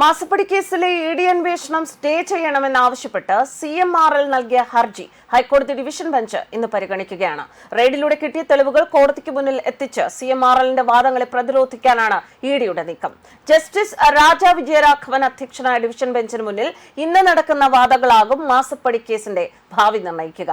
മാസപ്പടി കേസിലെ ഇഡി അന്വേഷണം സ്റ്റേ ചെയ്യണമെന്നാവശ്യപ്പെട്ട് CMRL നൽകിയ ഹർജി ഹൈക്കോടതി ഡിവിഷൻ ബെഞ്ച് ഇന്ന് പരിഗണിക്കുകയാണ്. റെയ്ഡിലൂടെ കിട്ടിയ തെളിവുകൾ കോടതിക്ക് മുന്നിൽ എത്തിച്ച് CMRLന്റെ വാദങ്ങളെ പ്രതിരോധിക്കാനാണ് ഇഡിയുടെ നീക്കം. ജസ്റ്റിസ് രാജ വിജയരാഘവൻ അധ്യക്ഷനായ ഡിവിഷൻ ബെഞ്ചിന് മുന്നിൽ ഇന്ന് നടക്കുന്ന വാദങ്ങളാകും മാസപ്പടി കേസിന്റെ ഭാവി നിർണ്ണയിക്കുക.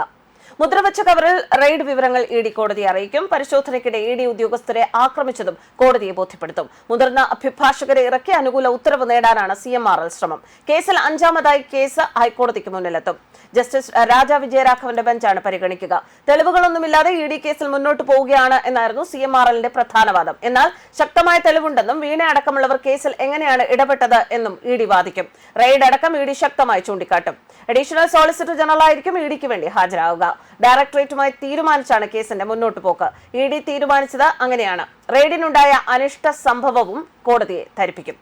മുദ്രവച്ച കവറിൽ റെയ്ഡ് വിവരങ്ങൾ ഇഡി കോടതിയെ അറിയിക്കും. പരിശോധനയ്ക്കിടെ ഇഡി ഉദ്യോഗസ്ഥരെ ആക്രമിച്ചതും കോടതിയെ ബോധ്യപ്പെടുത്തും. മുതിർന്ന അഭിഭാഷകരെ ഇറക്കി അനുകൂല ഉത്തരവ് നേടാനാണ് CMRL ശ്രമം. കേസിൽ അഞ്ചാമതായി കേസ് ഹൈക്കോടതിക്ക് മുന്നിലെത്തും. ജസ്റ്റിസ് രാജ വിജയരാഘവന്റെ ബെഞ്ചാണ് പരിഗണിക്കുക. തെളിവുകളൊന്നുമില്ലാതെ ഇഡി കേസിൽ മുന്നോട്ട് പോവുകയാണ് എന്നായിരുന്നു CMRLന്റെ പ്രധാന വാദം. എന്നാൽ ശക്തമായ തെളിവുണ്ടെന്നും വീണ അടക്കമുള്ളവർ കേസിൽ എങ്ങനെയാണ് ഇടപെട്ടത് എന്നും ഇഡി വാദിക്കും. റെയ്ഡ് അടക്കം ഇഡി ശക്തമായി ചൂണ്ടിക്കാട്ടും. അഡീഷണൽ സോളിസിറ്റർ ജനറൽ ആയിരിക്കും ഇഡിക്ക് വേണ്ടി ഹാജരാകുക. ഡയറക്ടറേറ്റുമായി തീരുമാനിച്ചാണ് കേസിന്റെ മുന്നോട്ട് പോക്ക്. ഇഡി തീരുമാനിച്ചത് അങ്ങനെയാണ്. റെയ്ഡിനുണ്ടായ അനിഷ്ട സംഭവവും കോടതിയെ ധരിപ്പിക്കും.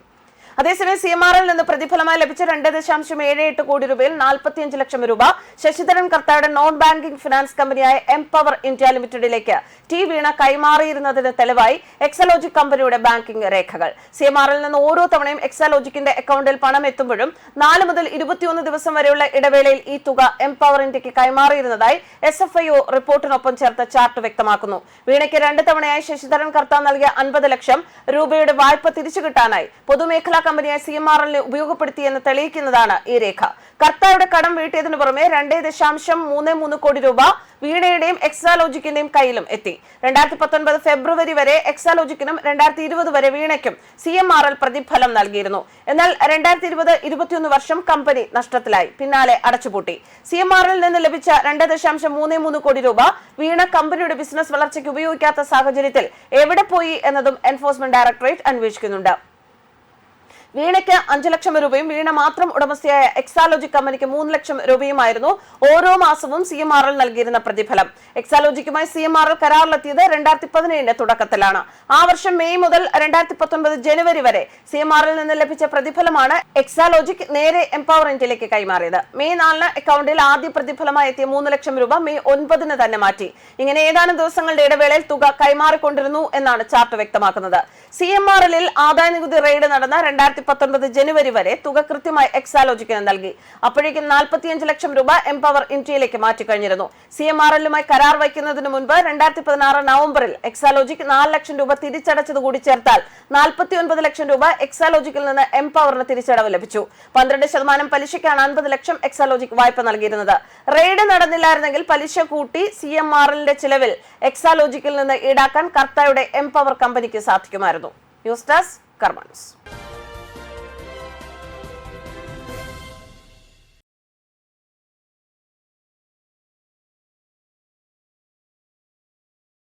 അതേസമയം CMRL നിന്ന് പ്രതിഫലമായി ലഭിച്ച 2.78 കോടി രൂപയിൽ 45 ലക്ഷം രൂപ ശശിധരൻ കർത്തായുടെ നോൺ ബാങ്കിംഗ് ഫിനാൻസ് കമ്പനിയായ എംപവർ ഇന്ത്യ ലിമിറ്റഡിലേക്ക് വീണ കൈമാറിയിരുന്നതിന് തെളിവായി എക്സലോജിക് കമ്പനിയുടെ ബാങ്കിംഗ് രേഖകൾ. CMRL നിന്ന് ഓരോ തവണയും എക്സലോജിക്കിന്റെ അക്കൗണ്ടിൽ പണം എത്തുമ്പോഴും 4 മുതൽ 21 ദിവസം വരെയുള്ള ഇടവേളയിൽ ഈ തുക എംപവർ ഇന്ത്യക്ക് കൈമാറിയിരുന്നതായി SFIO റിപ്പോർട്ടിനൊപ്പം ചേർത്ത ചാർട്ട് വ്യക്തമാക്കുന്നു. വീണയ്ക്ക് 2 തവണയായി ശശിധരൻ കർത്ത നൽകിയ 50 ലക്ഷം രൂപയുടെ വായ്പ തിരിച്ചു കിട്ടാനായി പൊതുമേഖലാ കമ്പനിയായ CMRLനെ ഉപയോഗപ്പെടുത്തിയെന്ന് തെളിയിക്കുന്നതാണ് ഈ രേഖ. കർത്തായുടെ കടം വീട്ടിയതിനു പുറമെ 2.33 കോടി രൂപ വീണയുടെയും എക്സാലോജിക്കിന്റെയും കയ്യിലും എത്തി. 2019 ഫെബ്രുവരി വരെ എക്സാലോജിക്കിനും 2020 വരെ വീണയ്ക്കും CMRL പ്രതിഫലം നൽകിയിരുന്നു. എന്നാൽ 2020-21 വർഷം കമ്പനി നഷ്ടത്തിലായി, പിന്നാലെ അടച്ചുപൂട്ടി. CMRL നിന്ന് ലഭിച്ച 2.33 കോടി രൂപ വീണ കമ്പനിയുടെ ബിസിനസ് വളർച്ചയ്ക്ക് ഉപയോഗിക്കാത്ത സാഹചര്യത്തിൽ എവിടെ പോയി എന്നതും എൻഫോഴ്സ്മെന്റ് ഡയറക്ടറേറ്റ് അന്വേഷിക്കുന്നുണ്ട്. വീണയ്ക്ക് 5 ലക്ഷം രൂപയും വീണ മാത്രം ഉടമസ്ഥയായ എക്സാലോജിക് കമ്പനിക്ക് 3 ലക്ഷം രൂപയുമായിരുന്നു ഓരോ മാസവും CMRL നൽകിയിരുന്ന പ്രതിഫലം. എക്സാലോജിക്കുമായി CMRL കരാറിലെത്തിയത് 2017 തുടക്കത്തിലാണ്. ആ വർഷം മെയ് മുതൽ 2019 ജനുവരി വരെ CMRL നിന്ന് ലഭിച്ച പ്രതിഫലമാണ് എക്സാലോജിക് നേരെ എംപവർ ഇന്ത്യയിലേക്ക് കൈമാറിയത്. മെയ് 4 അക്കൗണ്ടിൽ ആദ്യ പ്രതിഫലമായി എത്തിയ 3 ലക്ഷം രൂപ മെയ് 9 തന്നെ മാറ്റി. ഇങ്ങനെ ഏതാനും ദിവസങ്ങളുടെ ഇടവേളയിൽ തുക കൈമാറിക്കൊണ്ടിരുന്നു എന്നാണ് ചാർട്ട് വ്യക്തമാക്കുന്നത്. CMRLൽ ആദായനികുതി റെയ്ഡ് നടന്ന 2019 ജനുവരി വരെ തുക കൃത്യമായി എക്സാലോജിക്കിന് നൽകി. അപ്പോഴേക്കും 45 ലക്ഷം രൂപ എംപവർ ഇന്ത്യയിലേക്ക് മാറ്റിക്കഴിഞ്ഞിരുന്നു. CMRLുമായി കരാർ വയ്ക്കുന്നതിന് മുൻപ് 2016 നവംബറിൽ എക്സാലോജിക് 4 ലക്ഷം രൂപ തിരിച്ചടച്ചത് കൂടി ചേർത്താൽ 49 ലക്ഷം രൂപ എക്സാലോജിക്കിൽ നിന്ന് എംപവറിന് തിരിച്ചടവ് ലഭിച്ചു. 12% പലിശയ്ക്കാണ് 50 ലക്ഷം എക്സാലോജിക് വായ്പ നൽകിയിരുന്നത്. റെയ്ഡ് നടന്നില്ലായിരുന്നെങ്കിൽ പലിശ കൂട്ടി CMRLന്റെ ചിലവിൽ എക്സാലോജിക്കിൽ നിന്ന് ഈടാക്കാൻ കർത്തായുടെ എംപവർ കമ്പനിക്ക് സാധിക്കുമായിരുന്നു. ന്യൂസ് ഡെസ്ക് കർമ്മ ന്യൂസ്.